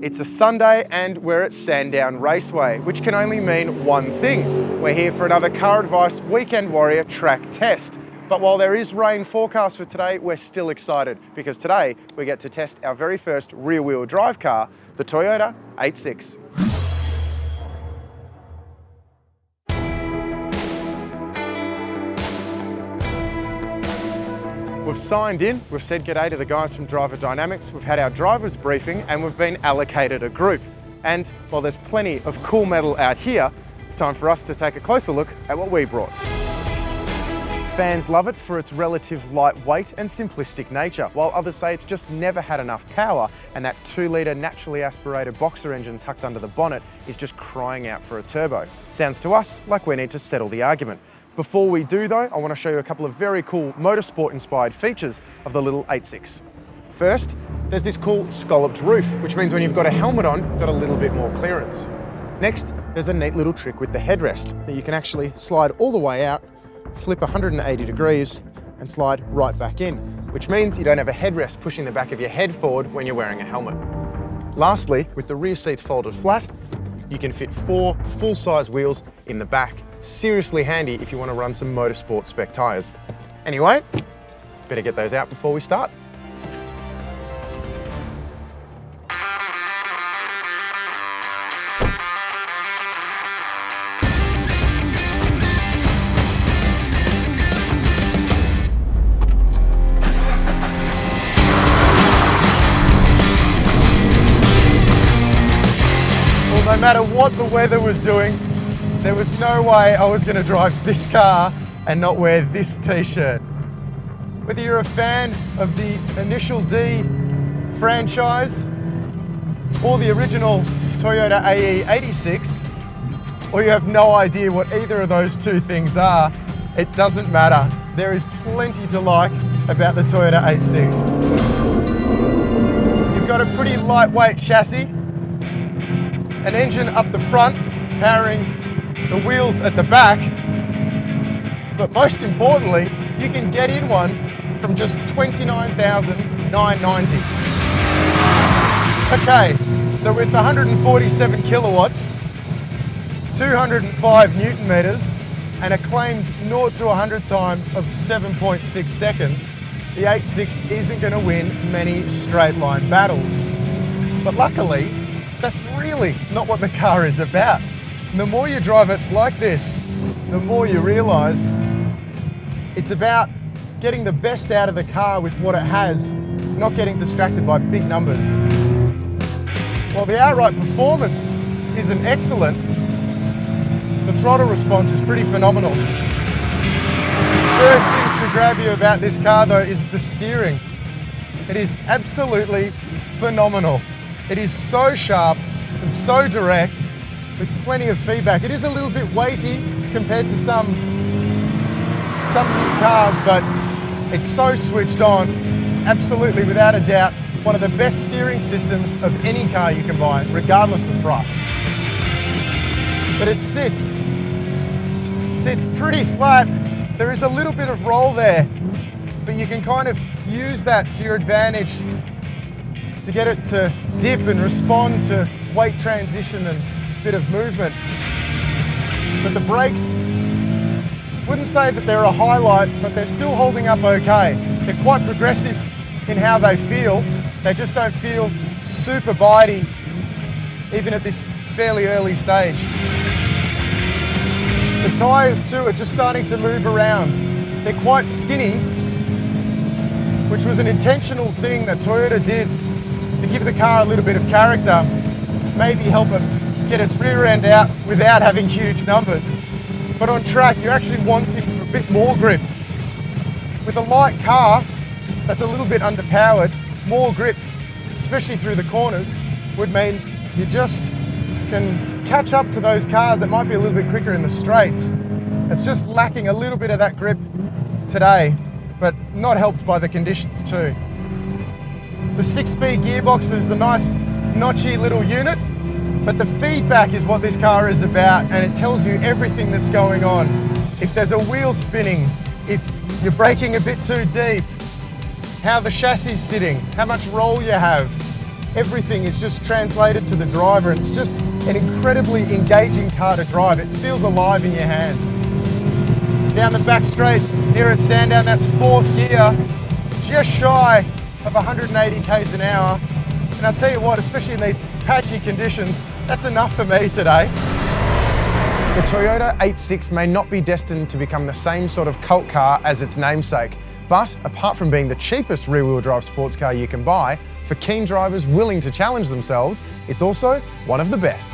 It's a Sunday and we're at Sandown Raceway, which can only mean one thing. We're here for another CarAdvice Weekend Warrior track test. But while there is rain forecast for today, we're still excited because today we get to test our very first rear-wheel drive car, the Toyota 86. We've signed in, we've said g'day to the guys from Driver Dynamics, we've had our driver's briefing and we've been allocated a group. And while there's plenty of cool metal out here, it's time for us to take a closer look at what we brought. Fans love it for its relative lightweight and simplistic nature, while others say it's just never had enough power and that 2-litre naturally aspirated boxer engine tucked under the bonnet is just crying out for a turbo. Sounds to us like we need to settle the argument. Before we do though, I want to show you a couple of very cool motorsport-inspired features of the little 86. First, there's this cool scalloped roof, which means when you've got a helmet on, you've got a little bit more clearance. Next, there's a neat little trick with the headrest that you can actually slide all the way out, flip 180 degrees and slide right back in, which means you don't have a headrest pushing the back of your head forward when you're wearing a helmet. Lastly, with the rear seats folded flat, you can fit 4 full-size wheels in the back. Seriously handy if you want to run some motorsport spec tyres. Anyway, better get those out before we start. No matter what the weather was doing, there was no way I was going to drive this car and not wear this t-shirt. Whether you're a fan of the Initial D franchise or the original Toyota AE86, or you have no idea what either of those two things are, it doesn't matter. There is plenty to like about the Toyota 86. You've got a pretty lightweight chassis, an engine up the front, powering the wheels at the back, but most importantly, you can get in one from just $29,990. Okay, so with 147 kilowatts, 205 Newton meters, and a claimed 0 to 100 time of 7.6 seconds, the 86 isn't going to win many straight line battles. But luckily, that's really not what the car is about. And the more you drive it like this, the more you realise it's about getting the best out of the car with what it has, not getting distracted by big numbers. While the outright performance isn't excellent, the throttle response is pretty phenomenal. First things to grab you about this car though is the steering. It is absolutely phenomenal. It is so sharp and so direct with plenty of feedback. It is a little bit weighty compared to some new cars, but it's so switched on. It's absolutely, without a doubt, one of the best steering systems of any car you can buy, regardless of price. But it sits pretty flat. There is a little bit of roll there, but you can kind of use that to your advantage to get it to dip and respond to weight transition and a bit of movement. But the brakes, wouldn't say that they're a highlight, but they're still holding up okay. They're quite progressive in how they feel. They just don't feel super bitey, even at this fairly early stage. The tyres too are just starting to move around. They're quite skinny, which was an intentional thing that Toyota did to give the car a little bit of character, maybe help it get its rear end out without having huge numbers. But on track, you're actually wanting for a bit more grip. With a light car that's a little bit underpowered, more grip, especially through the corners, would mean you just can catch up to those cars that might be a little bit quicker in the straights. It's just lacking a little bit of that grip today, but not helped by the conditions too. The 6-speed gearbox is a nice notchy little unit, but the feedback is what this car is about, and it tells you everything that's going on. If there's a wheel spinning, if you're braking a bit too deep, how the chassis is sitting, how much roll you have, everything is just translated to the driver, and it's just an incredibly engaging car to drive. It feels alive in your hands. Down the back straight here at Sandown, that's fourth gear, just shy of 180 k's an hour. And I'll tell you what, especially in these patchy conditions, that's enough for me today. The Toyota 86 may not be destined to become the same sort of cult car as its namesake, but apart from being the cheapest rear-wheel drive sports car you can buy, for keen drivers willing to challenge themselves, it's also one of the best.